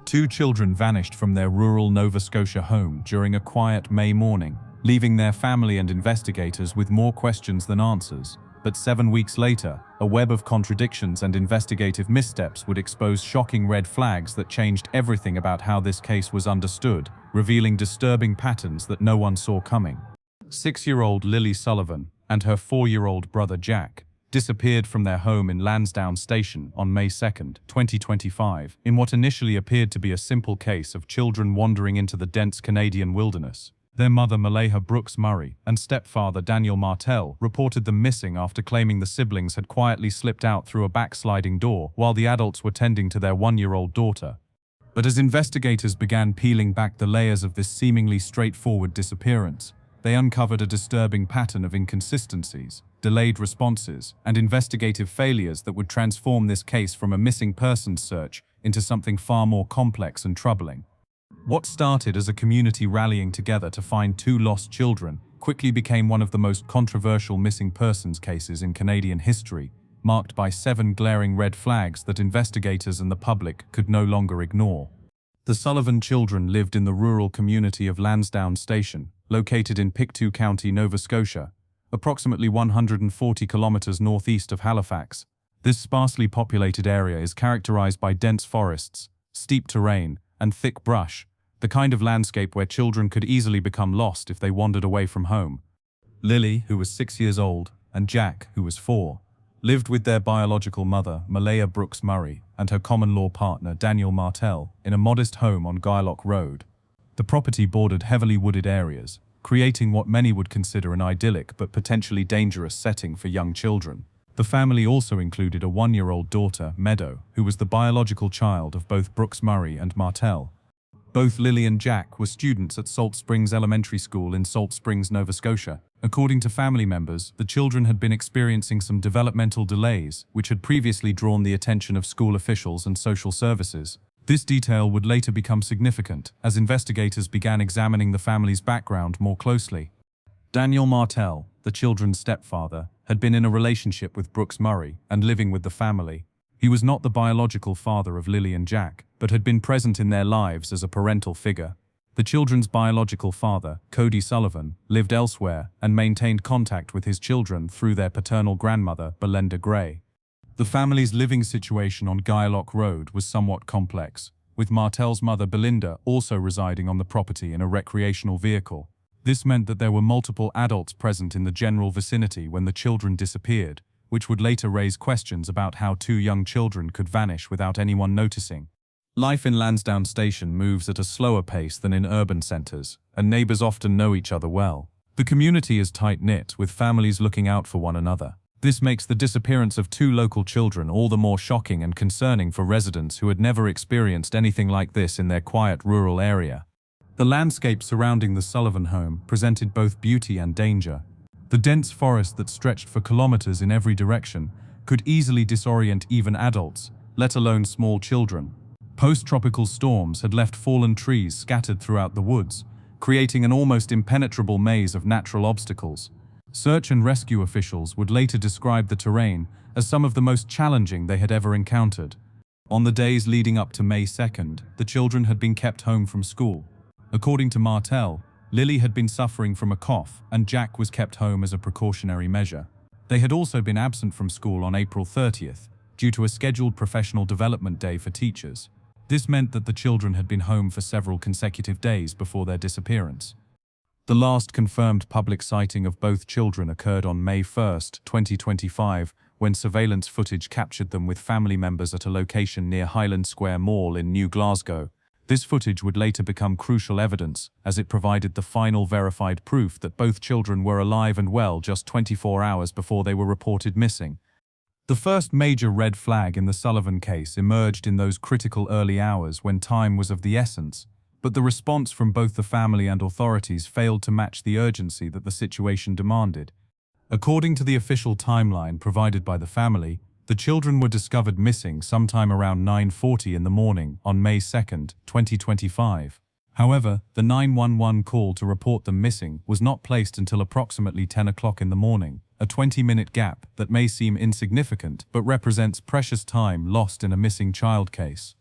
Two children vanished from their rural Nova Scotia home during a quiet May morning, leaving their family and investigators with more questions than answers. But 7 weeks later, a web of contradictions and investigative missteps would expose shocking red flags that changed everything about how this case was understood, revealing disturbing patterns that no one saw coming. 6-year-old Lily Sullivan and her 4-year-old brother Jack disappeared from their home in Lansdowne Station on May 2, 2025, in what initially appeared to be a simple case of children wandering into the dense Canadian wilderness. Their mother Malaya Brooks Murray and stepfather Daniel Martel reported them missing after claiming the siblings had quietly slipped out through a backsliding door while the adults were tending to their 1-year-old daughter. But as investigators began peeling back the layers of this seemingly straightforward disappearance, they uncovered a disturbing pattern of inconsistencies, delayed responses, and investigative failures that would transform this case from a missing persons search into something far more complex and troubling. What started as a community rallying together to find 2 lost children quickly became one of the most controversial missing persons cases in Canadian history, marked by 7 glaring red flags that investigators and the public could no longer ignore. The Sullivan children lived in the rural community of Lansdowne Station, located in Pictou County, Nova Scotia, approximately 140 kilometers northeast of Halifax. This sparsely populated area is characterized by dense forests, steep terrain, and thick brush, the kind of landscape where children could easily become lost if they wandered away from home. Lily, who was 6 years old, and Jack, who was 4, lived with their biological mother, Malaya Brooks Murray, and her common-law partner, Daniel Martel, in a modest home on Guylock Road. The property bordered heavily wooded areas, creating what many would consider an idyllic but potentially dangerous setting for young children. The family also included a 1-year-old daughter, Meadow, who was the biological child of both Brooks Murray and Martel. Both Lily and Jack were students at Salt Springs Elementary School in Salt Springs, Nova Scotia. According to family members, the children had been experiencing some developmental delays, which had previously drawn the attention of school officials and social services. This detail would later become significant as investigators began examining the family's background more closely. Daniel Martel, the children's stepfather, had been in a relationship with Brooks Murray and living with the family. He was not the biological father of Lily and Jack, but had been present in their lives as a parental figure. The children's biological father, Cody Sullivan, lived elsewhere and maintained contact with his children through their paternal grandmother, Belinda Gray. The family's living situation on Guylock Road was somewhat complex, with Martel's mother Belinda also residing on the property in a recreational vehicle. This meant that there were multiple adults present in the general vicinity when the children disappeared, which would later raise questions about how 2 young children could vanish without anyone noticing. Life in Lansdowne Station moves at a slower pace than in urban centres, and neighbours often know each other well. The community is tight-knit, with families looking out for one another. This makes the disappearance of 2 local children all the more shocking and concerning for residents who had never experienced anything like this in their quiet rural area. The landscape surrounding the Sullivan home presented both beauty and danger. The dense forest that stretched for kilometers in every direction could easily disorient even adults, let alone small children. Post-tropical storms had left fallen trees scattered throughout the woods, creating an almost impenetrable maze of natural obstacles. Search and rescue officials would later describe the terrain as some of the most challenging they had ever encountered. On the days leading up to May 2nd, the children had been kept home from school. According to Martel, Lily had been suffering from a cough and Jack was kept home as a precautionary measure. They had also been absent from school on April 30th due to a scheduled professional development day for teachers. This meant that the children had been home for several consecutive days before their disappearance. The last confirmed public sighting of both children occurred on May 1, 2025, when surveillance footage captured them with family members at a location near Highland Square Mall in New Glasgow. This footage would later become crucial evidence, as it provided the final verified proof that both children were alive and well just 24 hours before they were reported missing. The first major red flag in the Sullivan case emerged in those critical early hours when time was of the essence, but the response from both the family and authorities failed to match the urgency that the situation demanded. According to the official timeline provided by the family, the children were discovered missing sometime around 9:40 in the morning on May 2, 2025. However, the 911 call to report them missing was not placed until approximately 10 o'clock in the morning, a 20-minute gap that may seem insignificant but represents precious time lost in a missing child case.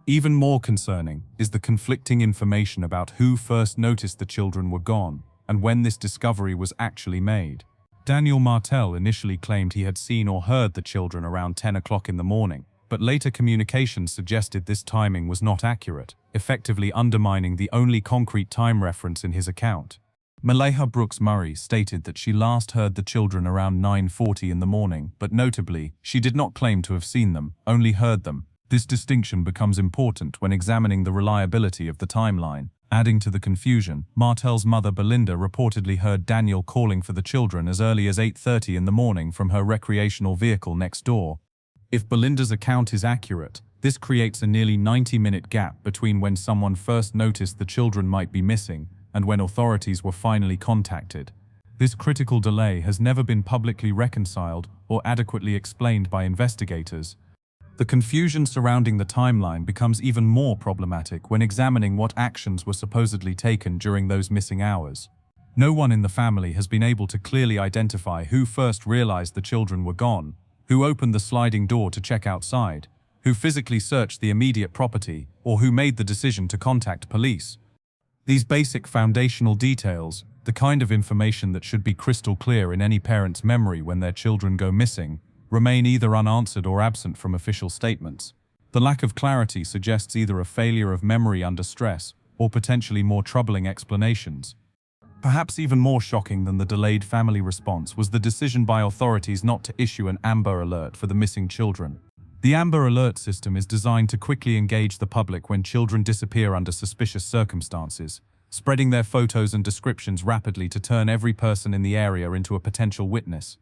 Even more concerning is the conflicting information about who first noticed the children were gone and when this discovery was actually made. Daniel Martel initially claimed he had seen or heard the children around 10 o'clock in the morning, but later communications suggested this timing was not accurate, effectively undermining the only concrete time reference in his account. Maleha Brooks Murray stated that she last heard the children around 9:40 in the morning, but notably, she did not claim to have seen them, only heard them. This distinction becomes important when examining the reliability of the timeline. Adding to the confusion, Martel's mother Belinda reportedly heard Daniel calling for the children as early as 8:30 in the morning from her recreational vehicle next door. If Belinda's account is accurate, this creates a nearly 90-minute gap between when someone first noticed the children might be missing and when authorities were finally contacted. This critical delay has never been publicly reconciled or adequately explained by investigators. The confusion surrounding the timeline becomes even more problematic when examining what actions were supposedly taken during those missing hours. No one in the family has been able to clearly identify who first realized the children were gone, who opened the sliding door to check outside, who physically searched the immediate property, or who made the decision to contact police. These basic foundational details, the kind of information that should be crystal clear in any parent's memory when their children go missing, remain either unanswered or absent from official statements. The lack of clarity suggests either a failure of memory under stress or potentially more troubling explanations. Perhaps even more shocking than the delayed family response was the decision by authorities not to issue an Amber Alert for the missing children. The Amber Alert system is designed to quickly engage the public when children disappear under suspicious circumstances, spreading their photos and descriptions rapidly to turn every person in the area into a potential witness.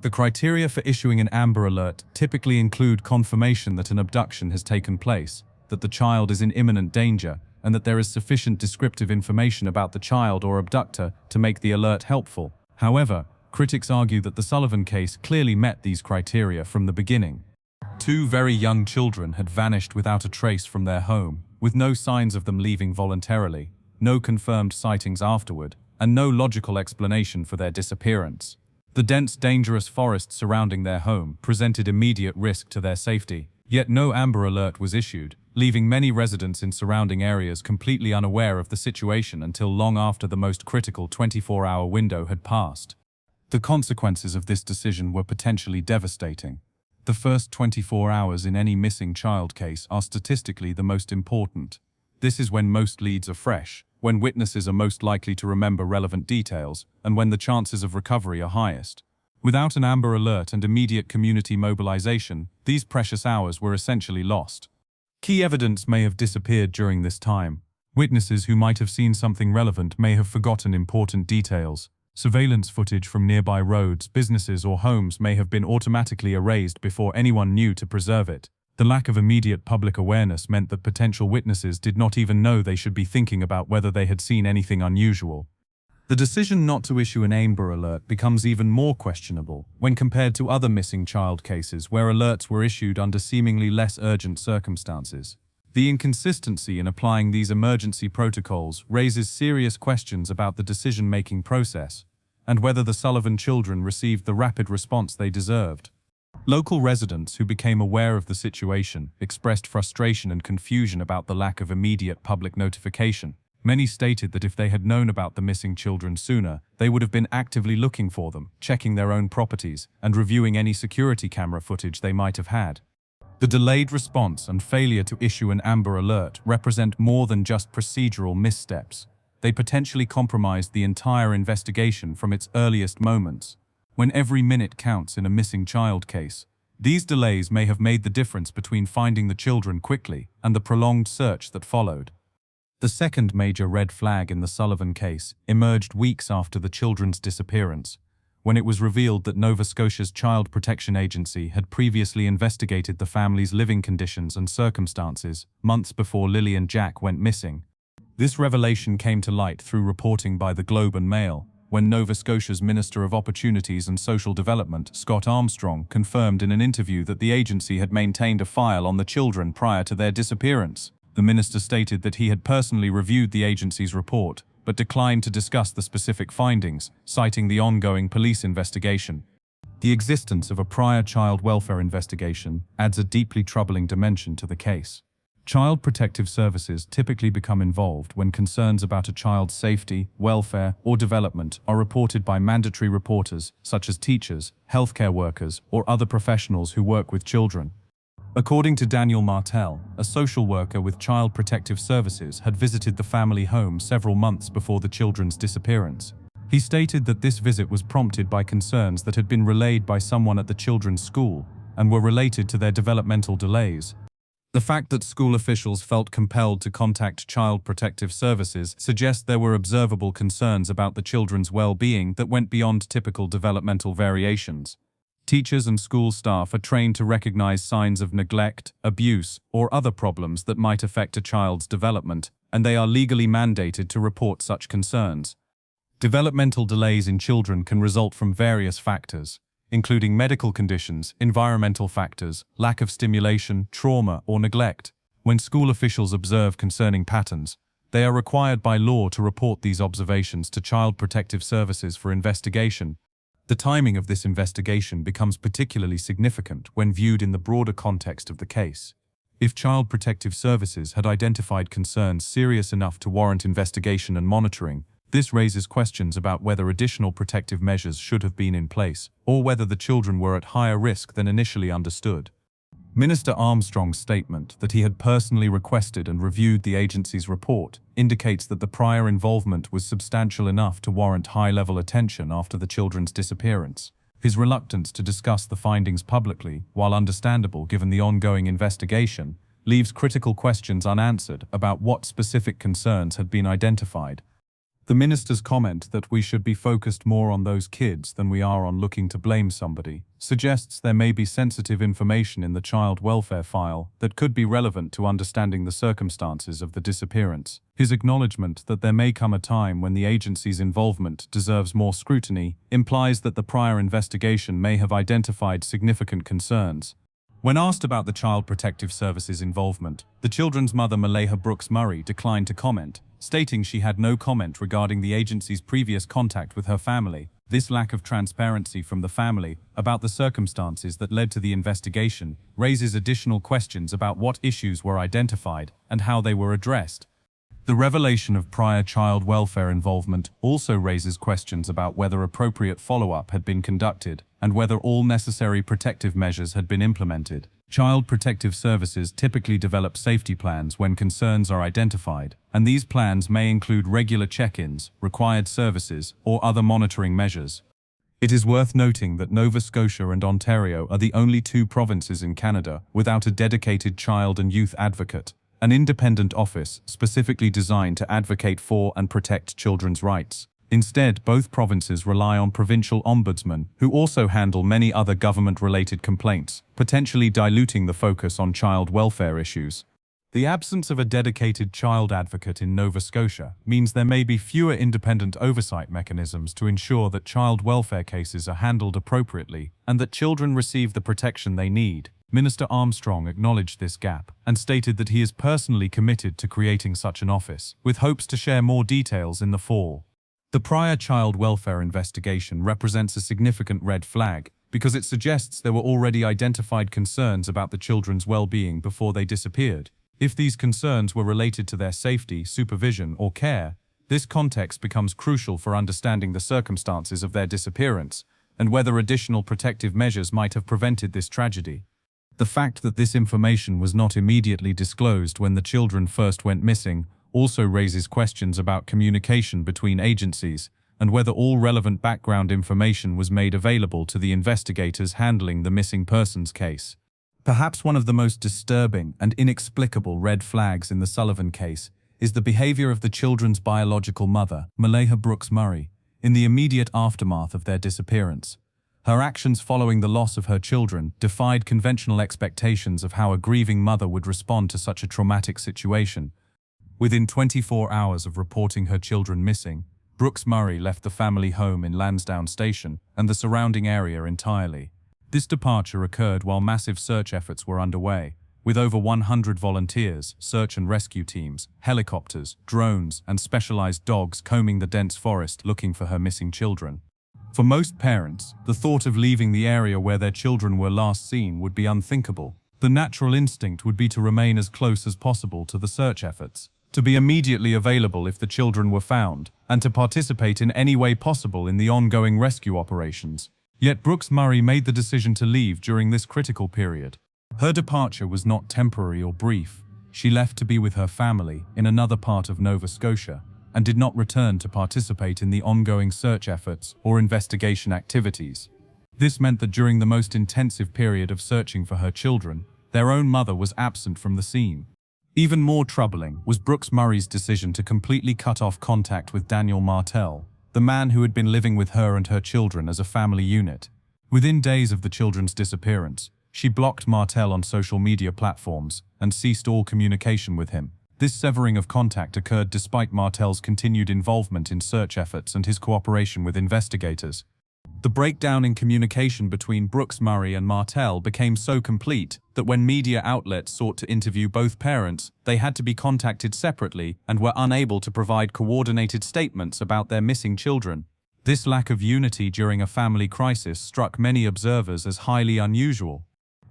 The criteria for issuing an Amber Alert typically include confirmation that an abduction has taken place, that the child is in imminent danger, and that there is sufficient descriptive information about the child or abductor to make the alert helpful. However, critics argue that the Sullivan case clearly met these criteria from the beginning. Two very young children had vanished without a trace from their home, with no signs of them leaving voluntarily, no confirmed sightings afterward, and no logical explanation for their disappearance. The dense, dangerous forest surrounding their home presented immediate risk to their safety, yet no Amber Alert was issued, leaving many residents in surrounding areas completely unaware of the situation until long after the most critical 24-hour window had passed. The consequences of this decision were potentially devastating. The first 24 hours in any missing child case are statistically the most important. This is when most leads are fresh, when witnesses are most likely to remember relevant details, and when the chances of recovery are highest. Without an Amber Alert and immediate community mobilization, these precious hours were essentially lost. Key evidence may have disappeared during this time. Witnesses who might have seen something relevant may have forgotten important details. Surveillance footage from nearby roads, businesses, or homes may have been automatically erased before anyone knew to preserve it. The lack of immediate public awareness meant that potential witnesses did not even know they should be thinking about whether they had seen anything unusual. The decision not to issue an Amber Alert becomes even more questionable when compared to other missing child cases where alerts were issued under seemingly less urgent circumstances. The inconsistency in applying these emergency protocols raises serious questions about the decision-making process and whether the Sullivan children received the rapid response they deserved. Local residents who became aware of the situation expressed frustration and confusion about the lack of immediate public notification. Many stated that if they had known about the missing children sooner, they would have been actively looking for them, checking their own properties, and reviewing any security camera footage they might have had. The delayed response and failure to issue an Amber Alert represent more than just procedural missteps. They potentially compromised the entire investigation from its earliest moments. When every minute counts in a missing child case, these delays may have made the difference between finding the children quickly and the prolonged search that followed. The second major red flag in the Sullivan case emerged weeks after the children's disappearance, when it was revealed that Nova Scotia's Child Protection Agency had previously investigated the family's living conditions and circumstances months before Lilly and Jack went missing. This revelation came to light through reporting by the Globe and Mail, when Nova Scotia's Minister of Opportunities and Social Development, Scott Armstrong, confirmed in an interview that the agency had maintained a file on the children prior to their disappearance. The minister stated that he had personally reviewed the agency's report, but declined to discuss the specific findings, citing the ongoing police investigation. The existence of a prior child welfare investigation adds a deeply troubling dimension to the case. Child Protective Services typically become involved when concerns about a child's safety, welfare, or development are reported by mandatory reporters such as teachers, healthcare workers, or other professionals who work with children. According to Daniel Martel, a social worker with Child Protective Services had visited the family home several months before the children's disappearance. He stated that this visit was prompted by concerns that had been relayed by someone at the children's school and were related to their developmental delays. The fact that school officials felt compelled to contact Child Protective Services suggests there were observable concerns about the children's well-being that went beyond typical developmental variations. Teachers and school staff are trained to recognize signs of neglect, abuse, or other problems that might affect a child's development, and they are legally mandated to report such concerns. Developmental delays in children can result from various factors, including medical conditions, environmental factors, lack of stimulation, trauma, or neglect. When school officials observe concerning patterns, they are required by law to report these observations to Child Protective Services for investigation. The timing of this investigation becomes particularly significant when viewed in the broader context of the case. If Child Protective Services had identified concerns serious enough to warrant investigation and monitoring, this raises questions about whether additional protective measures should have been in place, or whether the children were at higher risk than initially understood. Minister Armstrong's statement that he had personally requested and reviewed the agency's report indicates that the prior involvement was substantial enough to warrant high-level attention after the children's disappearance. His reluctance to discuss the findings publicly, while understandable given the ongoing investigation, leaves critical questions unanswered about what specific concerns had been identified. The minister's comment that we should be focused more on those kids than we are on looking to blame somebody suggests there may be sensitive information in the child welfare file that could be relevant to understanding the circumstances of the disappearance. His acknowledgement that there may come a time when the agency's involvement deserves more scrutiny implies that the prior investigation may have identified significant concerns. When asked about the Child Protective Services involvement, the children's mother Maleha Brooks Murray declined to comment, stating she had no comment regarding the agency's previous contact with her family. This lack of transparency from the family about the circumstances that led to the investigation raises additional questions about what issues were identified and how they were addressed. The revelation of prior child welfare involvement also raises questions about whether appropriate follow-up had been conducted and whether all necessary protective measures had been implemented. Child Protective Services typically develop safety plans when concerns are identified, and these plans may include regular check-ins, required services, or other monitoring measures. It is worth noting that Nova Scotia and Ontario are the only two provinces in Canada without a dedicated child and youth advocate, an independent office specifically designed to advocate for and protect children's rights. Instead, both provinces rely on provincial ombudsmen, who also handle many other government-related complaints, potentially diluting the focus on child welfare issues. The absence of a dedicated child advocate in Nova Scotia means there may be fewer independent oversight mechanisms to ensure that child welfare cases are handled appropriately and that children receive the protection they need. Minister Armstrong acknowledged this gap and stated that he is personally committed to creating such an office, with hopes to share more details in the fall. The prior child welfare investigation represents a significant red flag because it suggests there were already identified concerns about the children's well-being before they disappeared. If these concerns were related to their safety, supervision, or care, this context becomes crucial for understanding the circumstances of their disappearance and whether additional protective measures might have prevented this tragedy. The fact that this information was not immediately disclosed when the children first went missing also raises questions about communication between agencies and whether all relevant background information was made available to the investigators handling the missing persons case. Perhaps one of the most disturbing and inexplicable red flags in the Sullivan case is the behavior of the children's biological mother, Maleha Brooks Murray, in the immediate aftermath of their disappearance. Her actions following the loss of her children defied conventional expectations of how a grieving mother would respond to such a traumatic situation. Within 24 hours of reporting her children missing, Brooks Murray left the family home in Lansdowne Station and the surrounding area entirely. This departure occurred while massive search efforts were underway, with over 100 volunteers, search and rescue teams, helicopters, drones, and specialized dogs combing the dense forest looking for her missing children. For most parents, the thought of leaving the area where their children were last seen would be unthinkable. The natural instinct would be to remain as close as possible to the search efforts, to be immediately available if the children were found, and to participate in any way possible in the ongoing rescue operations. Yet Brooks Murray made the decision to leave during this critical period. Her departure was not temporary or brief. She left to be with her family in another part of Nova Scotia and did not return to participate in the ongoing search efforts or investigation activities. This meant that during the most intensive period of searching for her children, their own mother was absent from the scene. Even more troubling was Brooks Murray's decision to completely cut off contact with Daniel Martel, the man who had been living with her and her children as a family unit. Within days of the children's disappearance, she blocked Martel on social media platforms and ceased all communication with him. This severing of contact occurred despite Martel's continued involvement in search efforts and his cooperation with investigators. The breakdown in communication between Brooks Murray and Martel became so complete that when media outlets sought to interview both parents, they had to be contacted separately and were unable to provide coordinated statements about their missing children. This lack of unity during a family crisis struck many observers as highly unusual.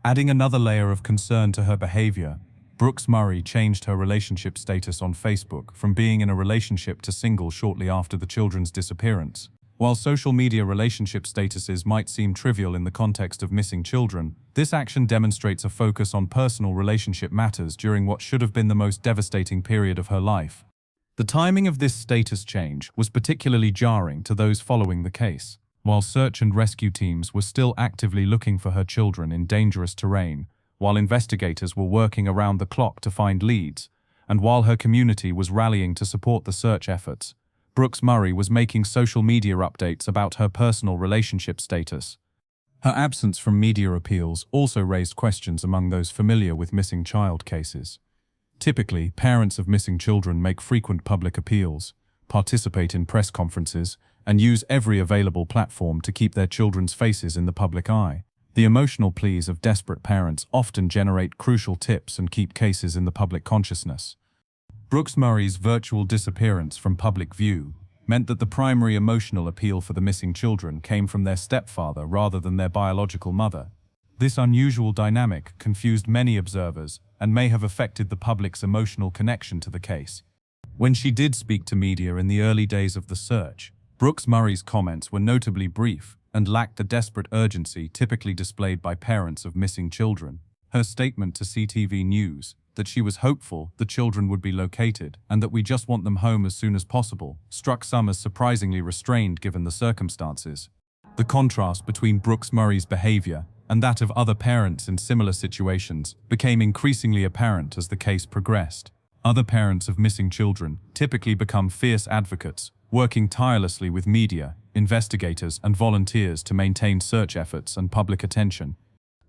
Adding another layer of concern to her behavior, Brooks Murray changed her relationship status on Facebook from being in a relationship to single shortly after the children's disappearance. While social media relationship statuses might seem trivial in the context of missing children, this action demonstrates a focus on personal relationship matters during what should have been the most devastating period of her life. The timing of this status change was particularly jarring to those following the case. While search and rescue teams were still actively looking for her children in dangerous terrain, while investigators were working around the clock to find leads, and while her community was rallying to support the search efforts, Brooks Murray was making social media updates about her personal relationship status. Her absence from media appeals also raised questions among those familiar with missing child cases. Typically, parents of missing children make frequent public appeals, participate in press conferences, and use every available platform to keep their children's faces in the public eye. The emotional pleas of desperate parents often generate crucial tips and keep cases in the public consciousness. Brooks Murray's virtual disappearance from public view meant that the primary emotional appeal for the missing children came from their stepfather rather than their biological mother. This unusual dynamic confused many observers and may have affected the public's emotional connection to the case. When she did speak to media in the early days of the search, Brooks Murray's comments were notably brief and lacked the desperate urgency typically displayed by parents of missing children. Her statement to CTV News, that she was hopeful the children would be located and that we just want them home as soon as possible, struck some as surprisingly restrained given the circumstances. The contrast between Brooks Murray's behavior and that of other parents in similar situations became increasingly apparent as the case progressed. Other parents of missing children typically become fierce advocates, working tirelessly with media, investigators, and volunteers to maintain search efforts and public attention.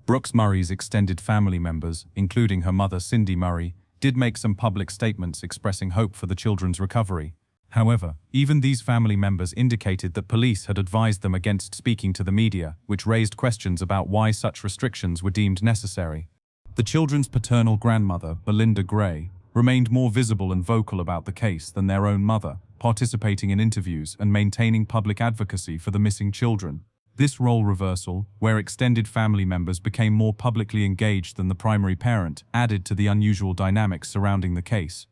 Brooks Murray's extended family members, including her mother Cindy Murray, did make some public statements expressing hope for the children's recovery. However, even these family members indicated that police had advised them against speaking to the media, which raised questions about why such restrictions were deemed necessary. The children's paternal grandmother, Belinda Gray, remained more visible and vocal about the case than their own mother, participating in interviews and maintaining public advocacy for the missing children. This role reversal, where extended family members became more publicly engaged than the primary parent, added to the unusual dynamics surrounding the case.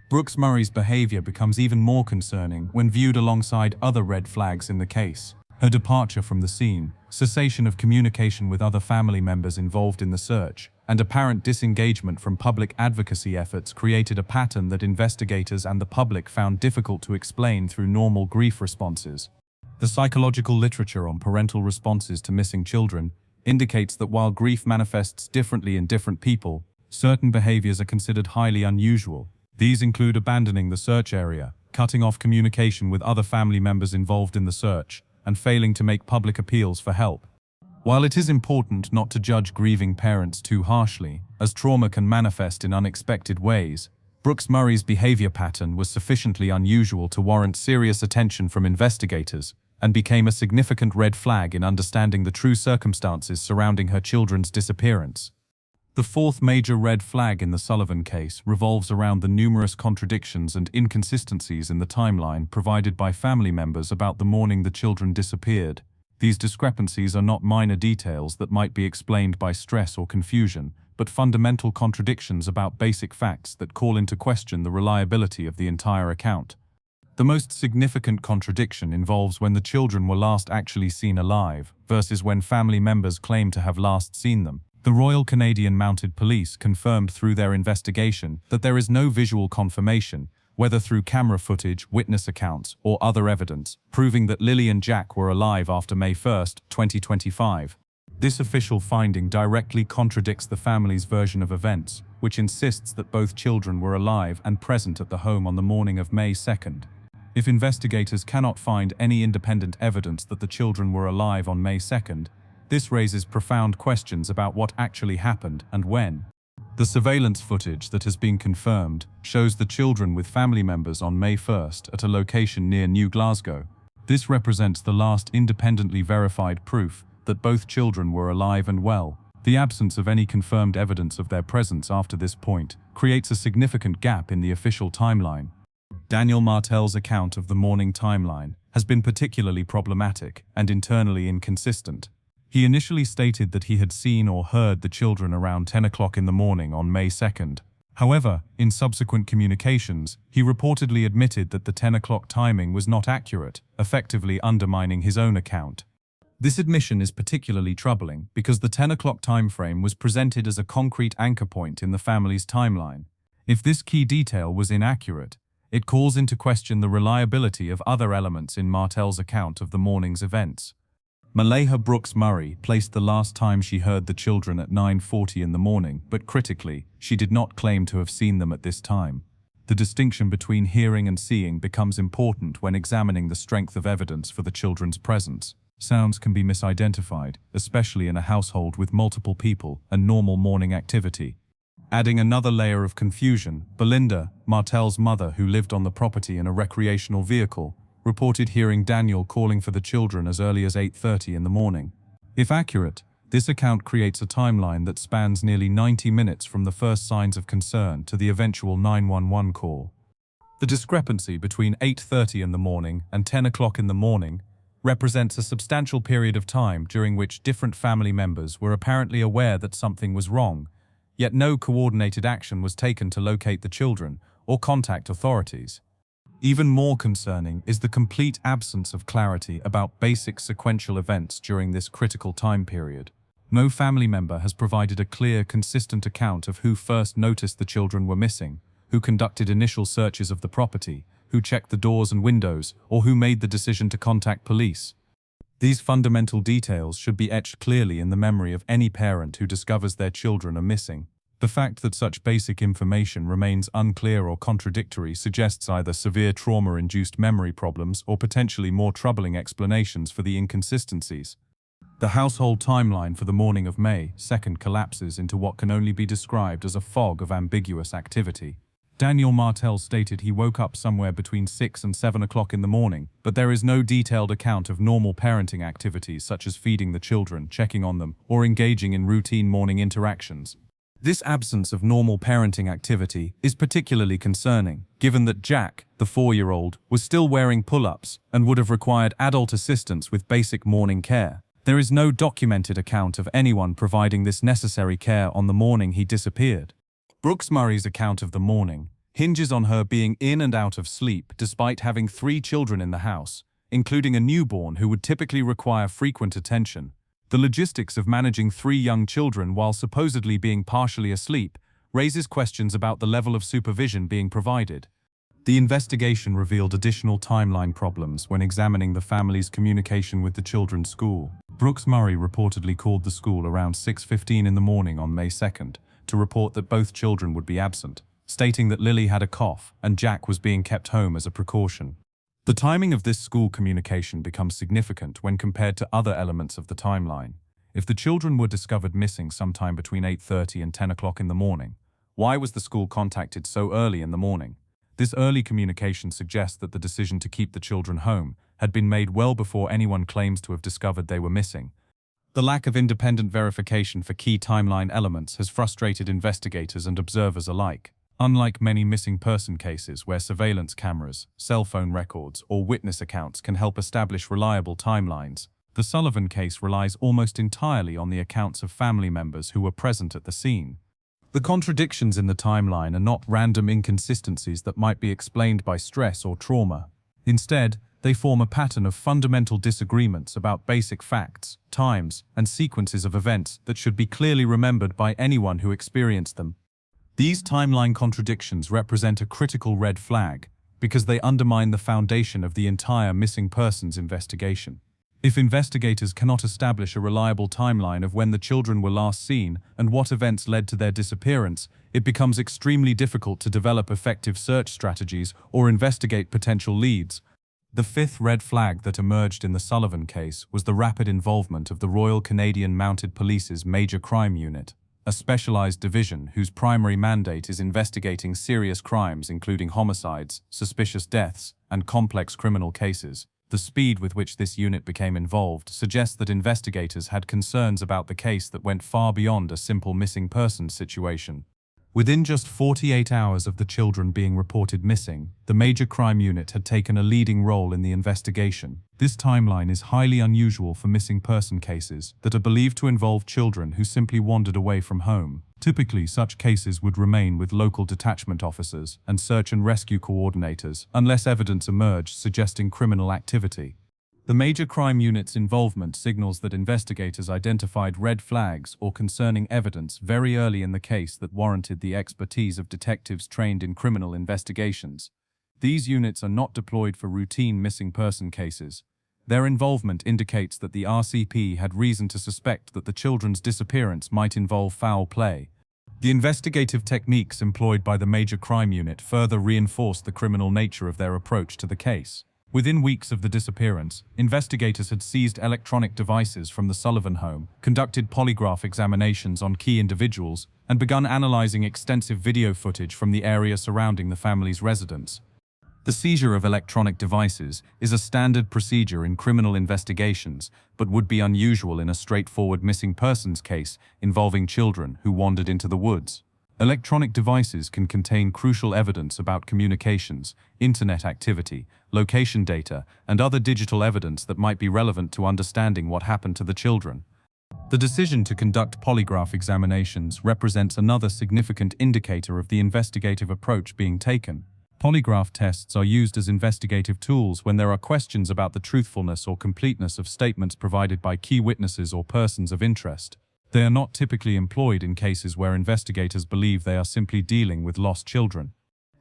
Brooks Murray's behavior becomes even more concerning when viewed alongside other red flags in the case. Her departure from the scene, cessation of communication with other family members involved in the search, and apparent disengagement from public advocacy efforts created a pattern that investigators and the public found difficult to explain through normal grief responses. The psychological literature on parental responses to missing children indicates that while grief manifests differently in different people, certain behaviors are considered highly unusual. These include abandoning the search area, cutting off communication with other family members involved in the search, and failing to make public appeals for help. While it is important not to judge grieving parents too harshly, as trauma can manifest in unexpected ways, Brooks Murray's behavior pattern was sufficiently unusual to warrant serious attention from investigators, and became a significant red flag in understanding the true circumstances surrounding her children's disappearance. The fourth major red flag in the Sullivan case revolves around the numerous contradictions and inconsistencies in the timeline provided by family members about the morning the children disappeared. These discrepancies are not minor details that might be explained by stress or confusion, but fundamental contradictions about basic facts that call into question the reliability of the entire account. The most significant contradiction involves when the children were last actually seen alive versus when family members claim to have last seen them. The Royal Canadian Mounted Police confirmed through their investigation that there is no visual confirmation, whether through camera footage, witness accounts, or other evidence, proving that Lilly and Jack were alive after May 1, 2025. This official finding directly contradicts the family's version of events, which insists that both children were alive and present at the home on the morning of May 2nd. If investigators cannot find any independent evidence that the children were alive on May 2nd, this raises profound questions about what actually happened and when. The surveillance footage that has been confirmed shows the children with family members on May 1st at a location near New Glasgow. This represents the last independently verified proof that both children were alive and well. The absence of any confirmed evidence of their presence after this point creates a significant gap in the official timeline. Daniel Martel's account of the morning timeline has been particularly problematic and internally inconsistent. He initially stated that he had seen or heard the children around 10 o'clock in the morning on May 2nd. However, in subsequent communications, he reportedly admitted that the 10 o'clock timing was not accurate, effectively undermining his own account. This admission is particularly troubling because the 10 o'clock timeframe was presented as a concrete anchor point in the family's timeline. If this key detail was inaccurate, it calls into question the reliability of other elements in Martel's account of the morning's events. Maleha Brooks Murray placed the last time she heard the children at 9:40 in the morning, but critically, she did not claim to have seen them at this time. The distinction between hearing and seeing becomes important when examining the strength of evidence for the children's presence. Sounds can be misidentified, especially in a household with multiple people and normal morning activity. Adding another layer of confusion, Belinda, Martel's mother who lived on the property in a recreational vehicle, reported hearing Daniel calling for the children as early as 8:30 in the morning. If accurate, this account creates a timeline that spans nearly 90 minutes from the first signs of concern to the eventual 911 call. The discrepancy between 8:30 in the morning and 10 o'clock in the morning represents a substantial period of time during which different family members were apparently aware that something was wrong, yet no coordinated action was taken to locate the children or contact authorities. Even more concerning is the complete absence of clarity about basic sequential events during this critical time period. No family member has provided a clear, consistent account of who first noticed the children were missing, who conducted initial searches of the property, who checked the doors and windows, or who made the decision to contact police. These fundamental details should be etched clearly in the memory of any parent who discovers their children are missing. The fact that such basic information remains unclear or contradictory suggests either severe trauma-induced memory problems or potentially more troubling explanations for the inconsistencies. The household timeline for the morning of May 2nd collapses into what can only be described as a fog of ambiguous activity. Daniel Martel stated he woke up somewhere between 6 and 7 o'clock in the morning, but there is no detailed account of normal parenting activities such as feeding the children, checking on them, or engaging in routine morning interactions. This absence of normal parenting activity is particularly concerning, given that Jack, the 4-year-old, was still wearing pull-ups and would have required adult assistance with basic morning care. There is no documented account of anyone providing this necessary care on the morning he disappeared. Brooks Murray's account of the morning hinges on her being in and out of sleep despite having 3 children in the house, including a newborn who would typically require frequent attention. The logistics of managing 3 young children while supposedly being partially asleep raises questions about the level of supervision being provided. The investigation revealed additional timeline problems when examining the family's communication with the children's school. Brooks Murray reportedly called the school around 6:15 in the morning on May 2nd to report that both children would be absent, stating that Lily had a cough and Jack was being kept home as a precaution. The timing of this school communication becomes significant when compared to other elements of the timeline. If the children were discovered missing sometime between 8:30 and 10 o'clock in the morning, why was the school contacted so early in the morning? This early communication suggests that the decision to keep the children home had been made well before anyone claims to have discovered they were missing. The lack of independent verification for key timeline elements has frustrated investigators and observers alike. Unlike many missing person cases where surveillance cameras, cell phone records, or witness accounts can help establish reliable timelines, the Sullivan case relies almost entirely on the accounts of family members who were present at the scene. The contradictions in the timeline are not random inconsistencies that might be explained by stress or trauma. Instead, they form a pattern of fundamental disagreements about basic facts, times, and sequences of events that should be clearly remembered by anyone who experienced them. These timeline contradictions represent a critical red flag because they undermine the foundation of the entire missing persons investigation. If investigators cannot establish a reliable timeline of when the children were last seen and what events led to their disappearance, it becomes extremely difficult to develop effective search strategies or investigate potential leads. The fifth red flag that emerged in the Sullivan case was the rapid involvement of the Royal Canadian Mounted Police's Major Crime Unit, a specialized division whose primary mandate is investigating serious crimes including homicides, suspicious deaths, and complex criminal cases. The speed with which this unit became involved suggests that investigators had concerns about the case that went far beyond a simple missing persons situation. Within just 48 hours of the children being reported missing, the Major Crime Unit had taken a leading role in the investigation. This timeline is highly unusual for missing person cases that are believed to involve children who simply wandered away from home. Typically, such cases would remain with local detachment officers and search and rescue coordinators unless evidence emerged suggesting criminal activity. The Major Crime Unit's involvement signals that investigators identified red flags or concerning evidence very early in the case that warranted the expertise of detectives trained in criminal investigations. These units are not deployed for routine missing person cases. Their involvement indicates that the RCP had reason to suspect that the children's disappearance might involve foul play. The investigative techniques employed by the Major Crime Unit further reinforced the criminal nature of their approach to the case. Within weeks of the disappearance, investigators had seized electronic devices from the Sullivan home, conducted polygraph examinations on key individuals, and begun analyzing extensive video footage from the area surrounding the family's residence. The seizure of electronic devices is a standard procedure in criminal investigations, but would be unusual in a straightforward missing persons case involving children who wandered into the woods. Electronic devices can contain crucial evidence about communications, internet activity, location data, and other digital evidence that might be relevant to understanding what happened to the children. The decision to conduct polygraph examinations represents another significant indicator of the investigative approach being taken. Polygraph tests are used as investigative tools when there are questions about the truthfulness or completeness of statements provided by key witnesses or persons of interest. They are not typically employed in cases where investigators believe they are simply dealing with lost children.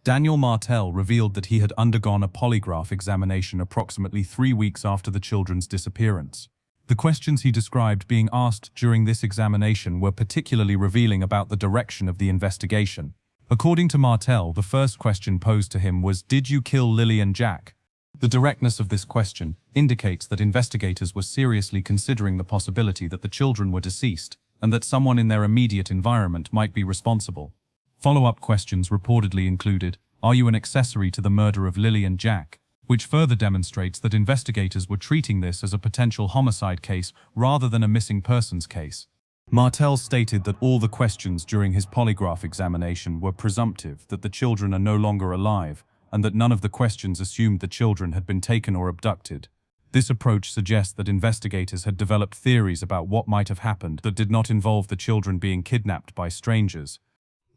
Daniel Martel revealed that he had undergone a polygraph examination approximately 3 weeks after the children's disappearance. The questions he described being asked during this examination were particularly revealing about the direction of the investigation. According to Martel, the first question posed to him was, "Did you kill Lilly and Jack?" The directness of this question indicates that investigators were seriously considering the possibility that the children were deceased and that someone in their immediate environment might be responsible. Follow-up questions reportedly included, "Are you an accessory to the murder of Lilly and Jack?" which further demonstrates that investigators were treating this as a potential homicide case rather than a missing persons case. Martel stated that all the questions during his polygraph examination were presumptive, that the children are no longer alive, and that none of the questions assumed the children had been taken or abducted. This approach suggests that investigators had developed theories about what might have happened that did not involve the children being kidnapped by strangers.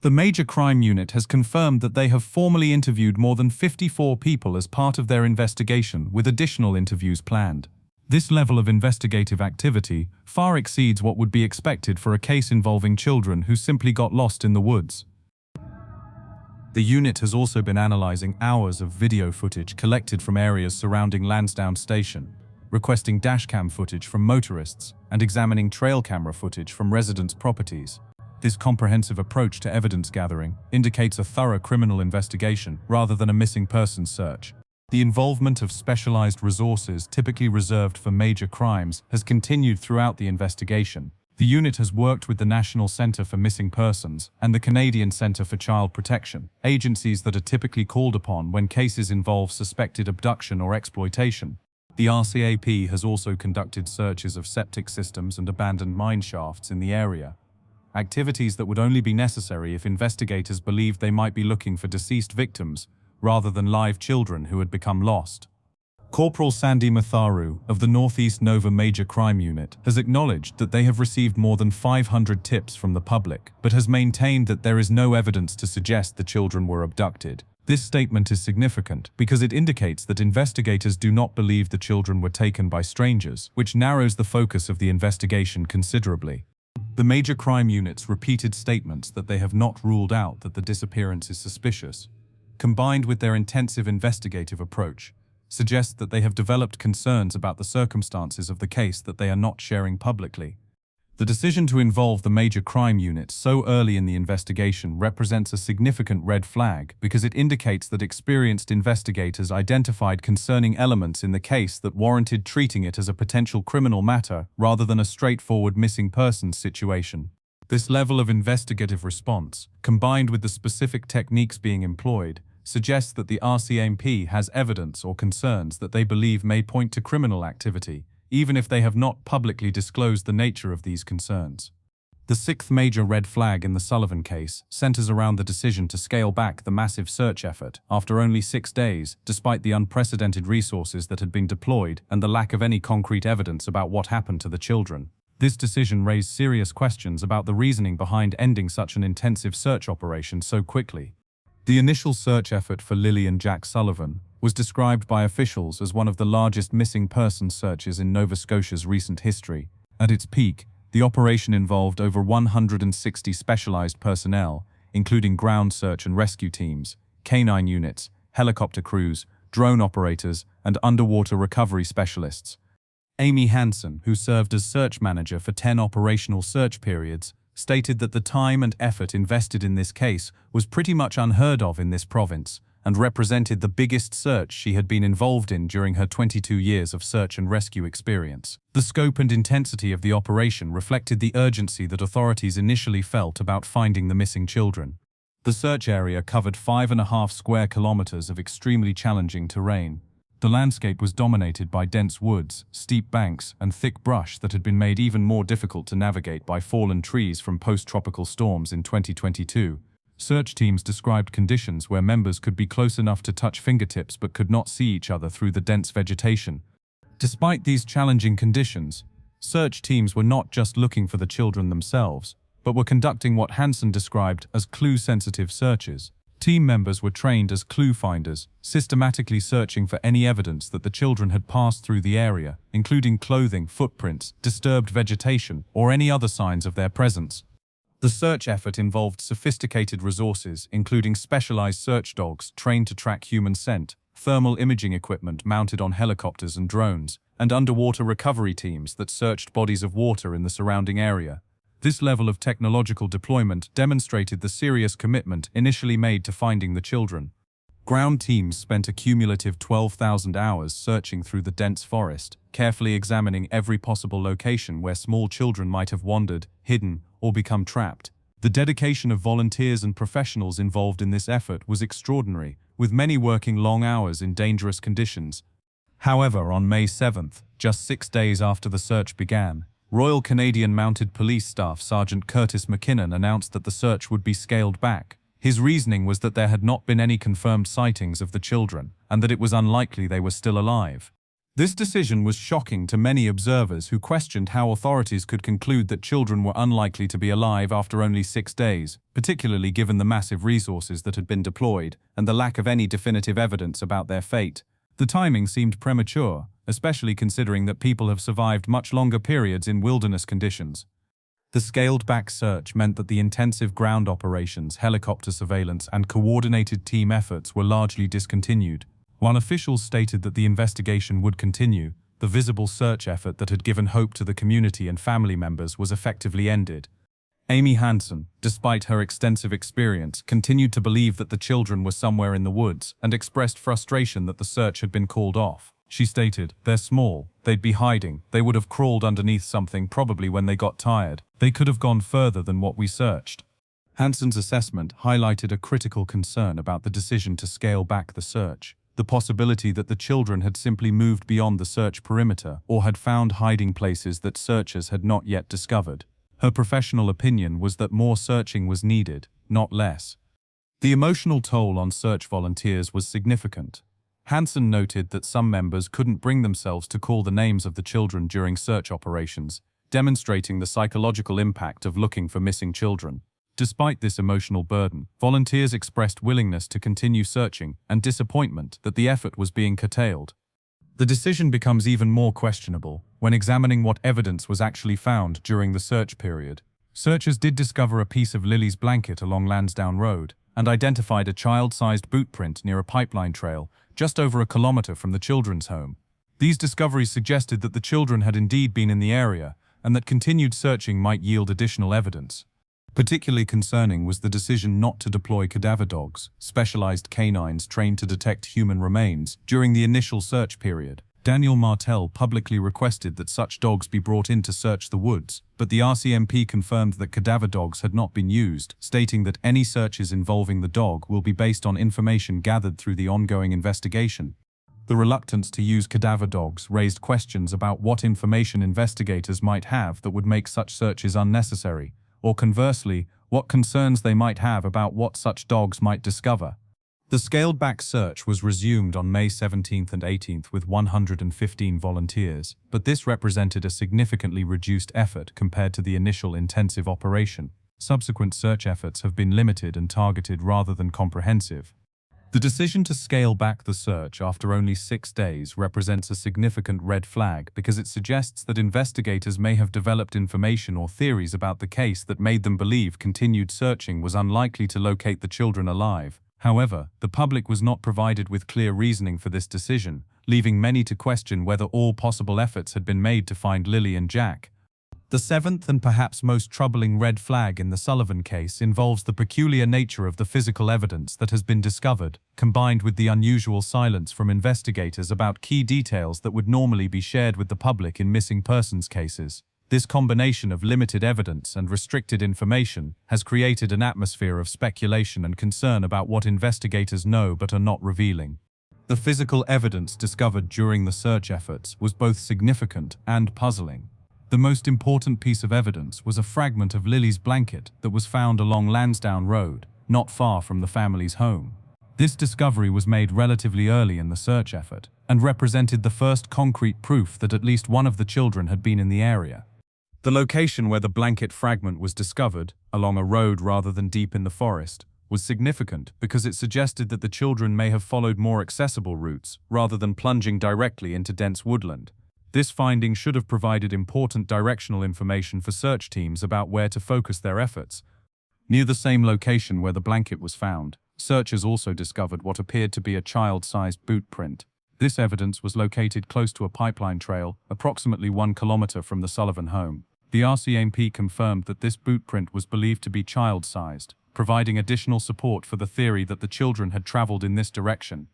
The Major Crime Unit has confirmed that they have formally interviewed more than 54 people as part of their investigation, with additional interviews planned. This level of investigative activity far exceeds what would be expected for a case involving children who simply got lost in the woods. The unit has also been analyzing hours of video footage collected from areas surrounding Lansdowne Station, requesting dashcam footage from motorists, and examining trail camera footage from residents' properties. This comprehensive approach to evidence gathering indicates a thorough criminal investigation rather than a missing persons search. The involvement of specialized resources typically reserved for major crimes has continued throughout the investigation. The unit has worked with the National Centre for Missing Persons and the Canadian Centre for Child Protection, agencies that are typically called upon when cases involve suspected abduction or exploitation. The RCAP has also conducted searches of septic systems and abandoned mine shafts in the area, activities that would only be necessary if investigators believed they might be looking for deceased victims rather than live children who had become lost. Corporal Sandy Matharu of the Northeast Nova Major Crime Unit has acknowledged that they have received more than 500 tips from the public, but has maintained that there is no evidence to suggest the children were abducted. This statement is significant because it indicates that investigators do not believe the children were taken by strangers, which narrows the focus of the investigation considerably. The Major Crime Unit's repeated statements that they have not ruled out that the disappearance is suspicious, combined with their intensive investigative approach, suggests that they have developed concerns about the circumstances of the case that they are not sharing publicly. The decision to involve the Major Crime Unit so early in the investigation represents a significant red flag because it indicates that experienced investigators identified concerning elements in the case that warranted treating it as a potential criminal matter rather than a straightforward missing persons situation. This level of investigative response, combined with the specific techniques being employed, suggests that the RCMP has evidence or concerns that they believe may point to criminal activity, even if they have not publicly disclosed the nature of these concerns. The sixth major red flag in the Sullivan case centers around the decision to scale back the massive search effort after only 6 days, despite the unprecedented resources that had been deployed and the lack of any concrete evidence about what happened to the children. This decision raised serious questions about the reasoning behind ending such an intensive search operation so quickly. The initial search effort for Lilly and Jack Sullivan was described by officials as one of the largest missing persons searches in Nova Scotia's recent history. At its peak, the operation involved over 160 specialized personnel, including ground search and rescue teams, canine units, helicopter crews, drone operators, and underwater recovery specialists. Amy Hansen, who served as search manager for 10 operational search periods, stated that the time and effort invested in this case was pretty much unheard of in this province and represented the biggest search she had been involved in during her 22 years of search and rescue experience. The scope and intensity of the operation reflected the urgency that authorities initially felt about finding the missing children. The search area covered 5.5 square kilometers of extremely challenging terrain. The landscape was dominated by dense woods, steep banks, and thick brush that had been made even more difficult to navigate by fallen trees from post-tropical storms in 2022. Search teams described conditions where members could be close enough to touch fingertips but could not see each other through the dense vegetation. Despite these challenging conditions, search teams were not just looking for the children themselves, but were conducting what Hansen described as clue-sensitive searches. Team members were trained as clue finders, systematically searching for any evidence that the children had passed through the area, including clothing, footprints, disturbed vegetation, or any other signs of their presence. The search effort involved sophisticated resources, including specialized search dogs trained to track human scent, thermal imaging equipment mounted on helicopters and drones, and underwater recovery teams that searched bodies of water in the surrounding area. This level of technological deployment demonstrated the serious commitment initially made to finding the children. Ground teams spent a cumulative 12,000 hours searching through the dense forest, carefully examining every possible location where small children might have wandered, hidden, or become trapped. The dedication of volunteers and professionals involved in this effort was extraordinary, with many working long hours in dangerous conditions. However, on May 7th, just 6 days after the search began, Royal Canadian Mounted Police Staff Sergeant Curtis McKinnon announced that the search would be scaled back. His reasoning was that there had not been any confirmed sightings of the children, and that it was unlikely they were still alive. This decision was shocking to many observers who questioned how authorities could conclude that children were unlikely to be alive after only 6 days, particularly given the massive resources that had been deployed and the lack of any definitive evidence about their fate. The timing seemed premature, especially considering that people have survived much longer periods in wilderness conditions. The scaled-back search meant that the intensive ground operations, helicopter surveillance, and coordinated team efforts were largely discontinued. While officials stated that the investigation would continue, the visible search effort that had given hope to the community and family members was effectively ended. Amy Hansen, despite her extensive experience, continued to believe that the children were somewhere in the woods and expressed frustration that the search had been called off. She stated, "They're small, they'd be hiding, they would have crawled underneath something probably when they got tired. They could have gone further than what we searched." Hansen's assessment highlighted a critical concern about the decision to scale back the search. The possibility that the children had simply moved beyond the search perimeter or had found hiding places that searchers had not yet discovered. Her professional opinion was that more searching was needed, not less. The emotional toll on search volunteers was significant. Hansen noted that some members couldn't bring themselves to call the names of the children during search operations, demonstrating the psychological impact of looking for missing children. Despite this emotional burden, volunteers expressed willingness to continue searching and disappointment that the effort was being curtailed. The decision becomes even more questionable when examining what evidence was actually found during the search period. Searchers did discover a piece of Lilly's blanket along Lansdowne Road and identified a child-sized boot print near a pipeline trail just over a kilometer from the children's home. These discoveries suggested that the children had indeed been in the area and that continued searching might yield additional evidence. Particularly concerning was the decision not to deploy cadaver dogs, specialized canines trained to detect human remains, during the initial search period. Daniel Martel publicly requested that such dogs be brought in to search the woods, but the RCMP confirmed that cadaver dogs had not been used, stating that any searches involving the dog will be based on information gathered through the ongoing investigation. The reluctance to use cadaver dogs raised questions about what information investigators might have that would make such searches unnecessary, or conversely, what concerns they might have about what such dogs might discover. The scaled-back search was resumed on May 17th and 18th with 115 volunteers, but this represented a significantly reduced effort compared to the initial intensive operation. Subsequent search efforts have been limited and targeted rather than comprehensive. The decision to scale back the search after only 6 days represents a significant red flag because it suggests that investigators may have developed information or theories about the case that made them believe continued searching was unlikely to locate the children alive. However, the public was not provided with clear reasoning for this decision, leaving many to question whether all possible efforts had been made to find Lilly and Jack. The seventh and perhaps most troubling red flag in the Sullivan case involves the peculiar nature of the physical evidence that has been discovered, combined with the unusual silence from investigators about key details that would normally be shared with the public in missing persons cases. This combination of limited evidence and restricted information has created an atmosphere of speculation and concern about what investigators know but are not revealing. The physical evidence discovered during the search efforts was both significant and puzzling. The most important piece of evidence was a fragment of Lilly's blanket that was found along Lansdowne Road, not far from the family's home. This discovery was made relatively early in the search effort and represented the first concrete proof that at least one of the children had been in the area. The location where the blanket fragment was discovered, along a road rather than deep in the forest, was significant because it suggested that the children may have followed more accessible routes rather than plunging directly into dense woodland. This finding should have provided important directional information for search teams about where to focus their efforts. Near the same location where the blanket was found, searchers also discovered what appeared to be a child-sized boot print. This evidence was located close to a pipeline trail, approximately 1 kilometer from the Sullivan home. The RCMP confirmed that this boot print was believed to be child-sized, providing additional support for the theory that the children had traveled in this direction.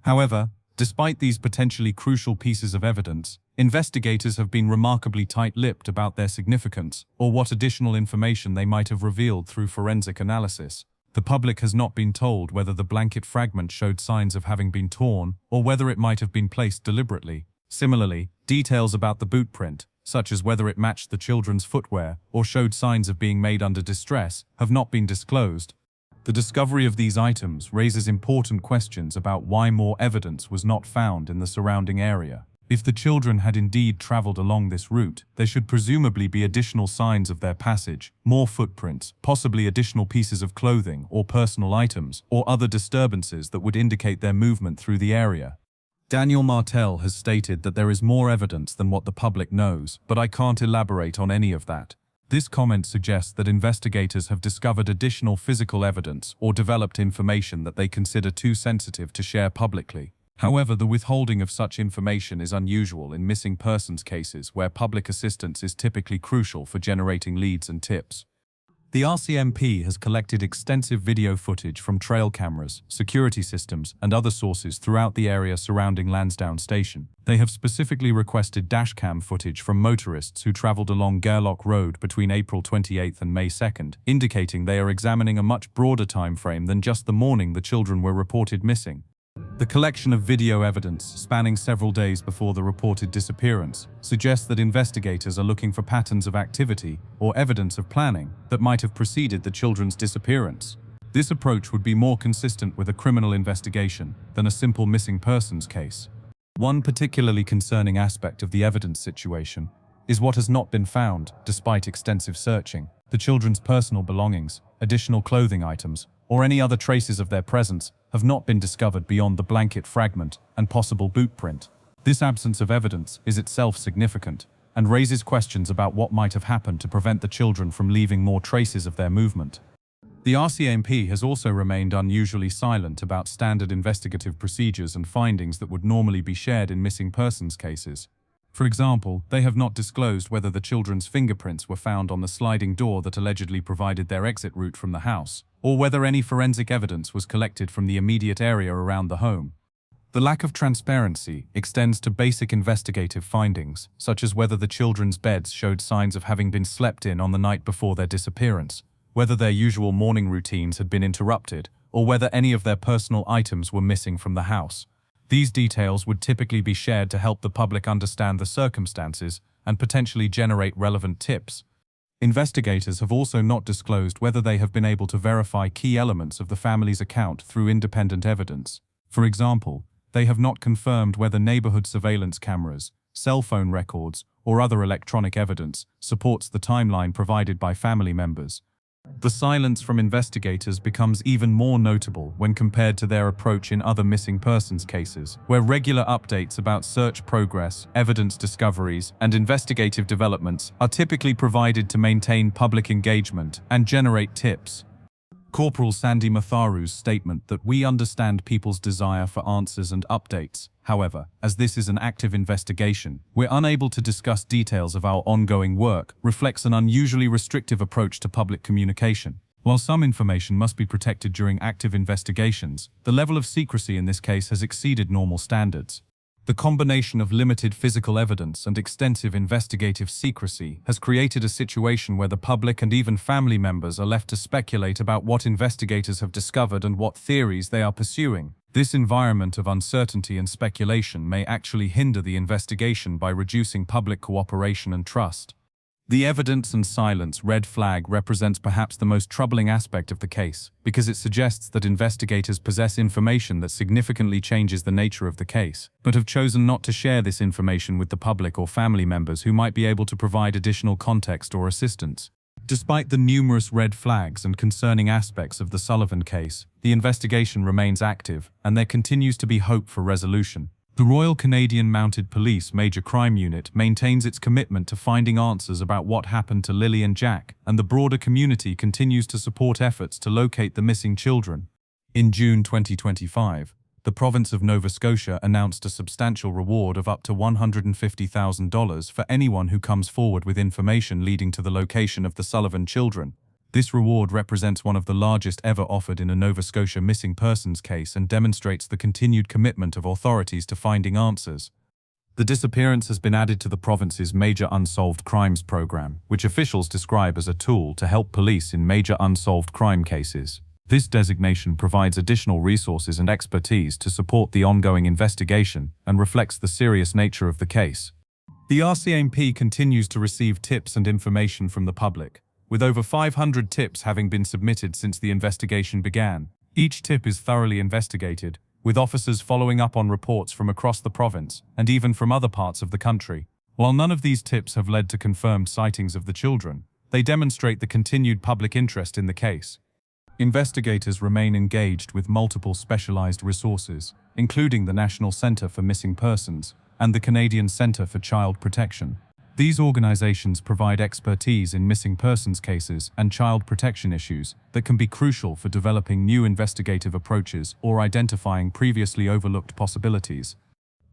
However, despite these potentially crucial pieces of evidence, investigators have been remarkably tight-lipped about their significance or what additional information they might have revealed through forensic analysis. The public has not been told whether the blanket fragment showed signs of having been torn or whether it might have been placed deliberately. Similarly, details about the boot print, such as whether it matched the children's footwear or showed signs of being made under distress, have not been disclosed. The discovery of these items raises important questions about why more evidence was not found in the surrounding area. If the children had indeed traveled along this route, there should presumably be additional signs of their passage, more footprints, possibly additional pieces of clothing or personal items, or other disturbances that would indicate their movement through the area. Daniel Martel has stated that there is more evidence than what the public knows, but I can't elaborate on any of that. This comment suggests that investigators have discovered additional physical evidence or developed information that they consider too sensitive to share publicly. However, the withholding of such information is unusual in missing persons cases where public assistance is typically crucial for generating leads and tips. The RCMP has collected extensive video footage from trail cameras, security systems, and other sources throughout the area surrounding Lansdowne Station. They have specifically requested dashcam footage from motorists who traveled along Gerlock Road between April 28th and May 2nd, indicating they are examining a much broader time frame than just the morning the children were reported missing. The collection of video evidence, spanning several days before the reported disappearance, suggests that investigators are looking for patterns of activity or evidence of planning that might have preceded the children's disappearance. This approach would be more consistent with a criminal investigation than a simple missing persons case. One particularly concerning aspect of the evidence situation is what has not been found despite extensive searching. The children's personal belongings, additional clothing items, or any other traces of their presence have not been discovered beyond the blanket fragment and possible boot print. This absence of evidence is itself significant and raises questions about what might have happened to prevent the children from leaving more traces of their movement. The RCMP has also remained unusually silent about standard investigative procedures and findings that would normally be shared in missing persons cases. For example, they have not disclosed whether the children's fingerprints were found on the sliding door that allegedly provided their exit route from the house, or whether any forensic evidence was collected from the immediate area around the home. The lack of transparency extends to basic investigative findings, such as whether the children's beds showed signs of having been slept in on the night before their disappearance, whether their usual morning routines had been interrupted, or whether any of their personal items were missing from the house. These details would typically be shared to help the public understand the circumstances and potentially generate relevant tips. Investigators have also not disclosed whether they have been able to verify key elements of the family's account through independent evidence. For example, they have not confirmed whether neighborhood surveillance cameras, cell phone records, or other electronic evidence supports the timeline provided by family members. The silence from investigators becomes even more notable when compared to their approach in other missing persons cases, where regular updates about search progress, evidence discoveries, and investigative developments are typically provided to maintain public engagement and generate tips. Corporal Sandy Matharu's statement that we understand people's desire for answers and updates. However, as this is an active investigation, we're unable to discuss details of our ongoing work, reflects an unusually restrictive approach to public communication. While some information must be protected during active investigations, the level of secrecy in this case has exceeded normal standards. The combination of limited physical evidence and extensive investigative secrecy has created a situation where the public and even family members are left to speculate about what investigators have discovered and what theories they are pursuing. This environment of uncertainty and speculation may actually hinder the investigation by reducing public cooperation and trust. The evidence and silence red flag represents perhaps the most troubling aspect of the case, because it suggests that investigators possess information that significantly changes the nature of the case, but have chosen not to share this information with the public or family members who might be able to provide additional context or assistance. Despite the numerous red flags and concerning aspects of the Sullivan case, the investigation remains active, and there continues to be hope for resolution. The Royal Canadian Mounted Police Major Crime Unit maintains its commitment to finding answers about what happened to Lilly and Jack, and the broader community continues to support efforts to locate the missing children. In June 2025, the province of Nova Scotia announced a substantial reward of up to $150,000 for anyone who comes forward with information leading to the location of the Sullivan children. This reward represents one of the largest ever offered in a Nova Scotia missing persons case and demonstrates the continued commitment of authorities to finding answers. The disappearance has been added to the province's Major Unsolved Crimes program, which officials describe as a tool to help police in major unsolved crime cases. This designation provides additional resources and expertise to support the ongoing investigation and reflects the serious nature of the case. The RCMP continues to receive tips and information from the public, with over 500 tips having been submitted since the investigation began. Each tip is thoroughly investigated, with officers following up on reports from across the province and even from other parts of the country. While none of these tips have led to confirmed sightings of the children, they demonstrate the continued public interest in the case. Investigators remain engaged with multiple specialized resources, including the National Centre for Missing Persons and the Canadian Centre for Child Protection. These organizations provide expertise in missing persons cases and child protection issues that can be crucial for developing new investigative approaches or identifying previously overlooked possibilities.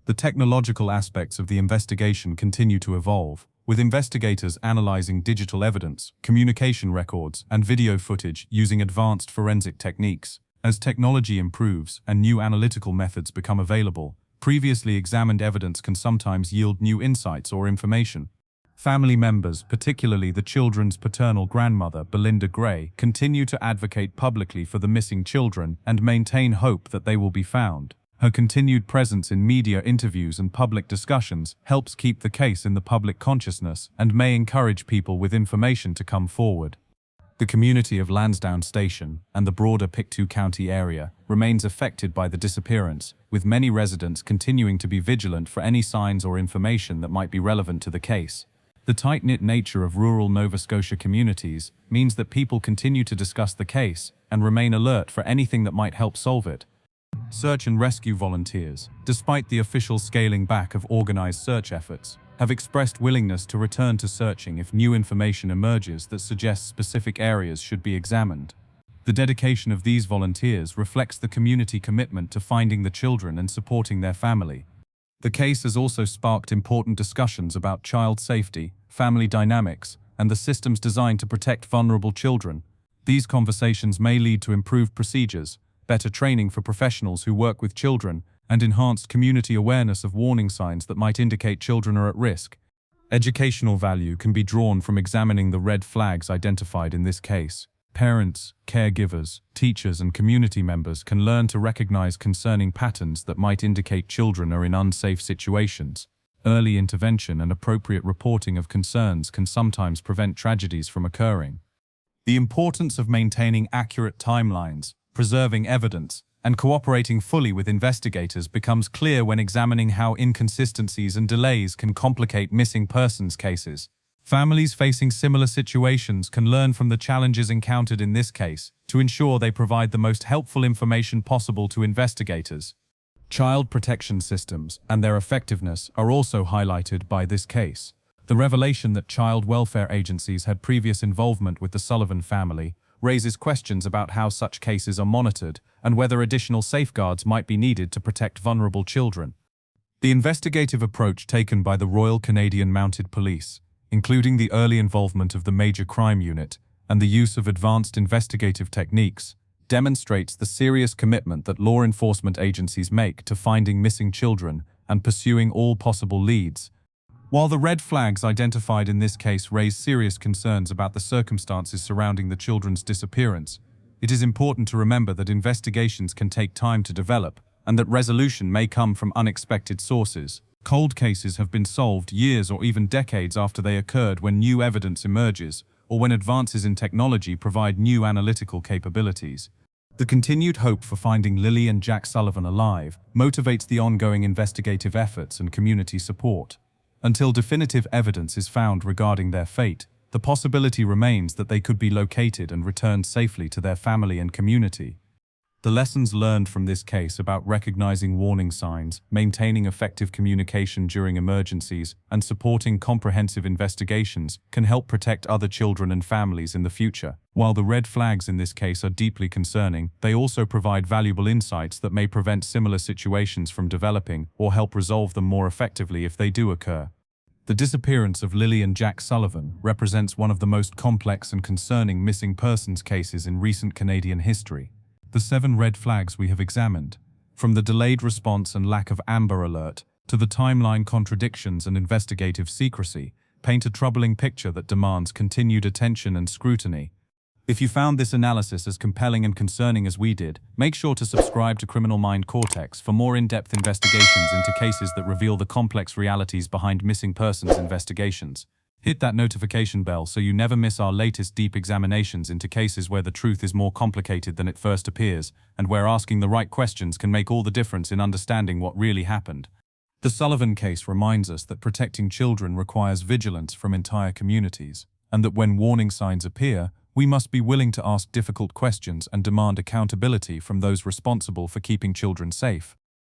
The technological aspects of the investigation continue to evolve, with investigators analyzing digital evidence, communication records, and video footage using advanced forensic techniques. As technology improves and new analytical methods become available, previously examined evidence can sometimes yield new insights or information. Family members, particularly the children's paternal grandmother, Belinda Gray, continue to advocate publicly for the missing children and maintain hope that they will be found. Her continued presence in media interviews and public discussions helps keep the case in the public consciousness and may encourage people with information to come forward. The community of Lansdowne Station and the broader Pictou County area remains affected by the disappearance, with many residents continuing to be vigilant for any signs or information that might be relevant to the case. The tight-knit nature of rural Nova Scotia communities means that people continue to discuss the case and remain alert for anything that might help solve it. Search and rescue volunteers, despite the official scaling back of organized search efforts, have expressed willingness to return to searching if new information emerges that suggests specific areas should be examined. The dedication of these volunteers reflects the community commitment to finding the children and supporting their family. The case has also sparked important discussions about child safety, family dynamics, and the systems designed to protect vulnerable children. These conversations may lead to improved procedures, better training for professionals who work with children, and enhanced community awareness of warning signs that might indicate children are at risk. Educational value can be drawn from examining the red flags identified in this case. Parents, caregivers, teachers, and community members can learn to recognize concerning patterns that might indicate children are in unsafe situations. Early intervention and appropriate reporting of concerns can sometimes prevent tragedies from occurring. The importance of maintaining accurate timelines, preserving evidence, and cooperating fully with investigators becomes clear when examining how inconsistencies and delays can complicate missing persons cases. Families facing similar situations can learn from the challenges encountered in this case to ensure they provide the most helpful information possible to investigators. Child protection systems and their effectiveness are also highlighted by this case. The revelation that child welfare agencies had previous involvement with the Sullivan family raises questions about how such cases are monitored and whether additional safeguards might be needed to protect vulnerable children. The investigative approach taken by the Royal Canadian Mounted Police, including the early involvement of the Major Crime Unit and the use of advanced investigative techniques, demonstrates the serious commitment that law enforcement agencies make to finding missing children and pursuing all possible leads. While the red flags identified in this case raise serious concerns about the circumstances surrounding the children's disappearance, it is important to remember that investigations can take time to develop and that resolution may come from unexpected sources. Cold cases have been solved years or even decades after they occurred when new evidence emerges or when advances in technology provide new analytical capabilities. The continued hope for finding Lilly and Jack Sullivan alive motivates the ongoing investigative efforts and community support. Until definitive evidence is found regarding their fate, the possibility remains that they could be located and returned safely to their family and community. The lessons learned from this case about recognizing warning signs, maintaining effective communication during emergencies, and supporting comprehensive investigations can help protect other children and families in the future. While the red flags in this case are deeply concerning, they also provide valuable insights that may prevent similar situations from developing or help resolve them more effectively if they do occur. The disappearance of Lilly and Jack Sullivan represents one of the most complex and concerning missing persons cases in recent Canadian history. The 7 red flags we have examined, from the delayed response and lack of Amber Alert to the timeline contradictions and investigative secrecy, paint a troubling picture that demands continued attention and scrutiny. If you found this analysis as compelling and concerning as we did, make sure to subscribe to Criminal Mind Cortex for more in-depth investigations into cases that reveal the complex realities behind missing persons investigations. Hit that notification bell so you never miss our latest deep examinations into cases where the truth is more complicated than it first appears, and where asking the right questions can make all the difference in understanding what really happened. The Sullivan case reminds us that protecting children requires vigilance from entire communities, and that when warning signs appear, we must be willing to ask difficult questions and demand accountability from those responsible for keeping children safe.